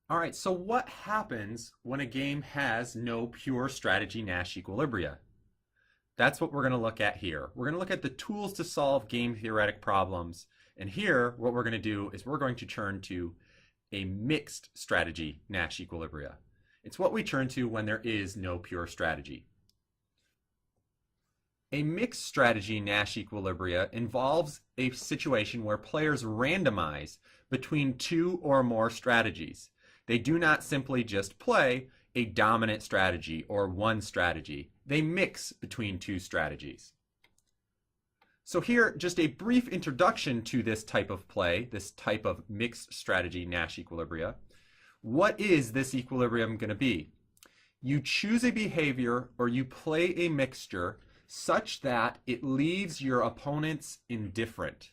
All right, so what happens when a game has no pure strategy Nash equilibria? That's what we're going to look at here. We're going to look at the tools to solve game theoretic problems. And here, what we're going to do is we're going to turn to a mixed strategy Nash equilibria. It's what we turn to when there is no pure strategy. A mixed strategy Nash equilibria involves a situation where players randomize between two or more strategies. They do not simply just play a dominant strategy or one strategy. They mix between two strategies. So here, just a brief introduction to this type of play, this type of mixed strategy Nash equilibria. What is this equilibrium going to be? You choose a behavior or you play a mixture such that it leaves your opponents indifferent.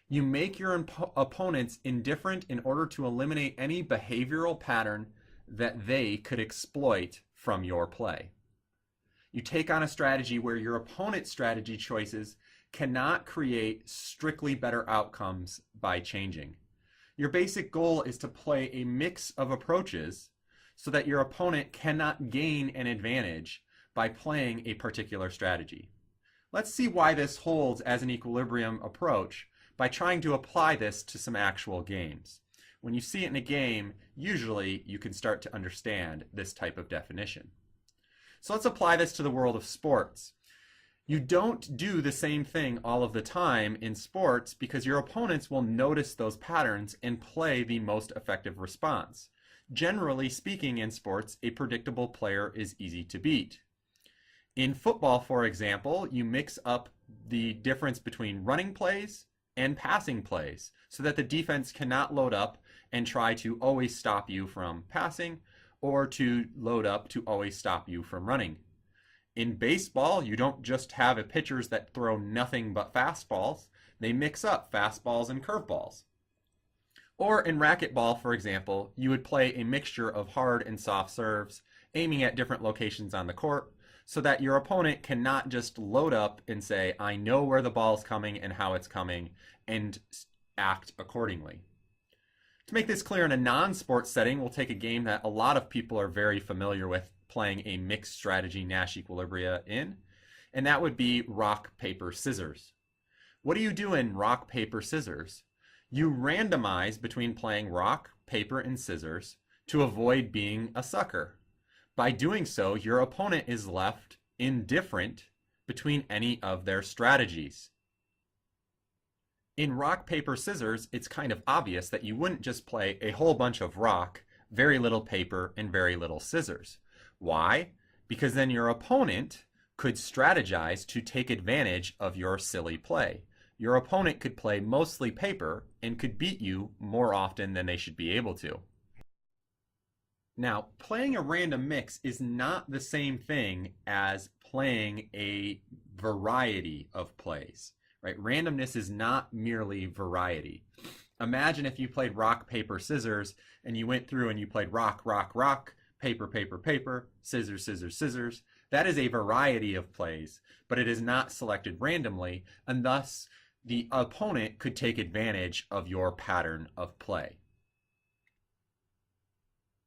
You make your opponents indifferent in order to eliminate any behavioral pattern that they could exploit from your play. You take on a strategy where your opponent's strategy choices cannot create strictly better outcomes by changing. Your basic goal is to play a mix of approaches so that your opponent cannot gain an advantage by playing a particular strategy. Let's see why this holds as an equilibrium approach by trying to apply this to some actual games. When you see it in a game, usually you can start to understand this type of definition. So let's apply this to the world of sports. You don't do the same thing all of the time in sports because your opponents will notice those patterns and play the most effective response. Generally speaking, in sports, a predictable player is easy to beat. In football, for example, you mix up the difference between running plays and passing plays so that the defense cannot load up and try to always stop you from passing or to load up to always stop you from running. In baseball, you don't just have pitchers that throw nothing but fastballs. They mix up fastballs and curveballs. Or in racquetball, for example, you would play a mixture of hard and soft serves, aiming at different locations on the court, so that your opponent cannot just load up and say, I know where the ball's coming and how it's coming, and act accordingly. To make this clear in a non-sports setting, we'll take a game that a lot of people are very familiar with playing a mixed strategy Nash equilibria in, and that would be rock, paper, scissors. What do you do in rock, paper, scissors? You randomize between playing rock, paper, and scissors to avoid being a sucker. By doing so, your opponent is left indifferent between any of their strategies. In rock, paper, scissors, it's kind of obvious that you wouldn't just play a whole bunch of rock, very little paper, and very little scissors. Why? Because then your opponent could strategize to take advantage of your silly play. Your opponent could play mostly paper and could beat you more often than they should be able to. Now, playing a random mix is not the same thing as playing a variety of plays, right? Randomness is not merely variety. Imagine if you played rock, paper, scissors, and you went through and you played rock, rock, rock, paper, paper, paper, scissors, scissors, scissors. That is a variety of plays, but it is not selected randomly, and thus the opponent could take advantage of your pattern of play.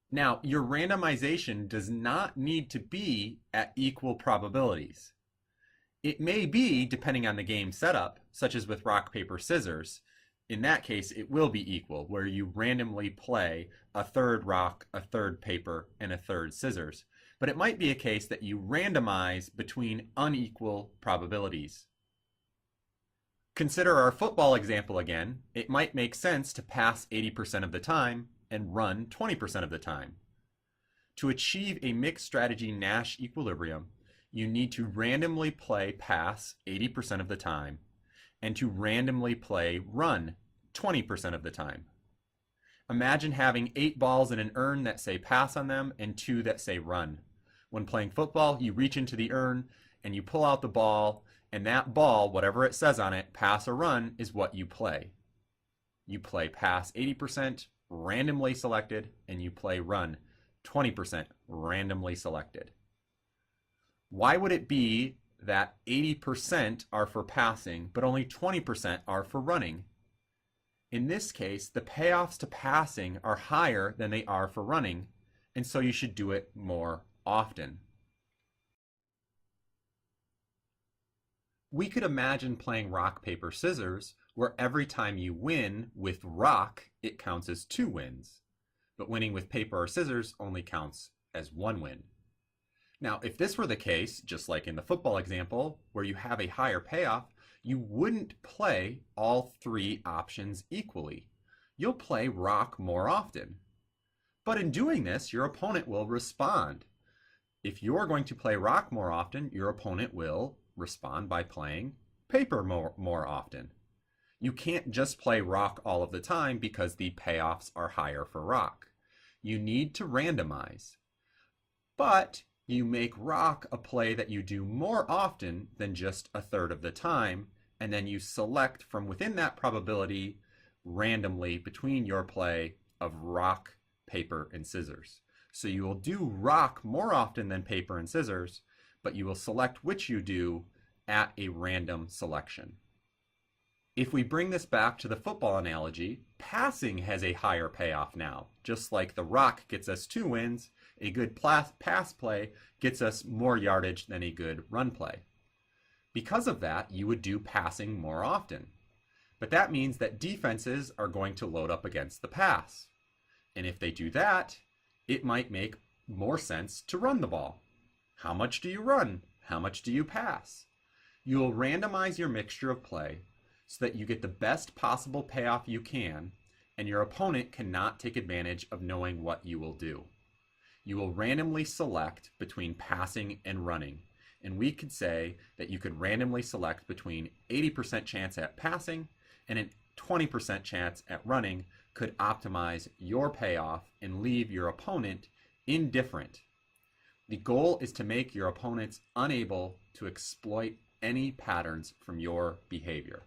Now, your randomization does not need to be at equal probabilities. It may be, depending on the game setup, such as with rock, paper, scissors. In that case, it will be equal, where you randomly play a third rock, a third paper, and a third scissors. But it might be a case that you randomize between unequal probabilities. Consider our football example again. It might make sense to pass 80% of the time and run 20% of the time. To achieve a mixed strategy Nash equilibrium, you need to randomly play pass 80% of the time and to randomly play run 20% of the time. Imagine having 8 balls in an urn that say pass on them and 2 that say run. When playing football, you reach into the urn and you pull out the ball, and that ball, whatever it says on it, pass or run, is what you play. You play pass 80%, randomly selected, and you play run 20%, randomly selected. Why would it be that 80% are for passing, but only 20% are for running? In this case, the payoffs to passing are higher than they are for running, and so you should do it more often. We could imagine playing rock, paper, scissors, where every time you win with rock, it counts as 2 wins. But winning with paper or scissors only counts as 1 win. Now, if this were the case, just like in the football example, where you have a higher payoff, you wouldn't play all 3 options equally. You'll play rock more often. But in doing this, your opponent will respond. If you're going to play rock more often, your opponent will respond by playing paper more often. You can't just play rock all of the time because the payoffs are higher for rock. You need to randomize. But you make rock a play that you do more often than just a third of the time, and then you select from within that probability randomly between your play of rock, paper, and scissors. So you will do rock more often than paper and scissors, but you will select which you do at a random selection. If we bring this back to the football analogy, passing has a higher payoff now. Just like the rock gets us 2 wins, a good pass play gets us more yardage than a good run play. Because of that, you would do passing more often. But that means that defenses are going to load up against the pass. And if they do that, it might make more sense to run the ball. How much do you run? How much do you pass? You will randomize your mixture of play so that you get the best possible payoff you can, and your opponent cannot take advantage of knowing what you will do. You will randomly select between passing and running, and we could say that you could randomly select between 80% chance at passing and a 20% chance at running could optimize your payoff and leave your opponent indifferent. The goal is to make your opponents unable to exploit any patterns from your behavior.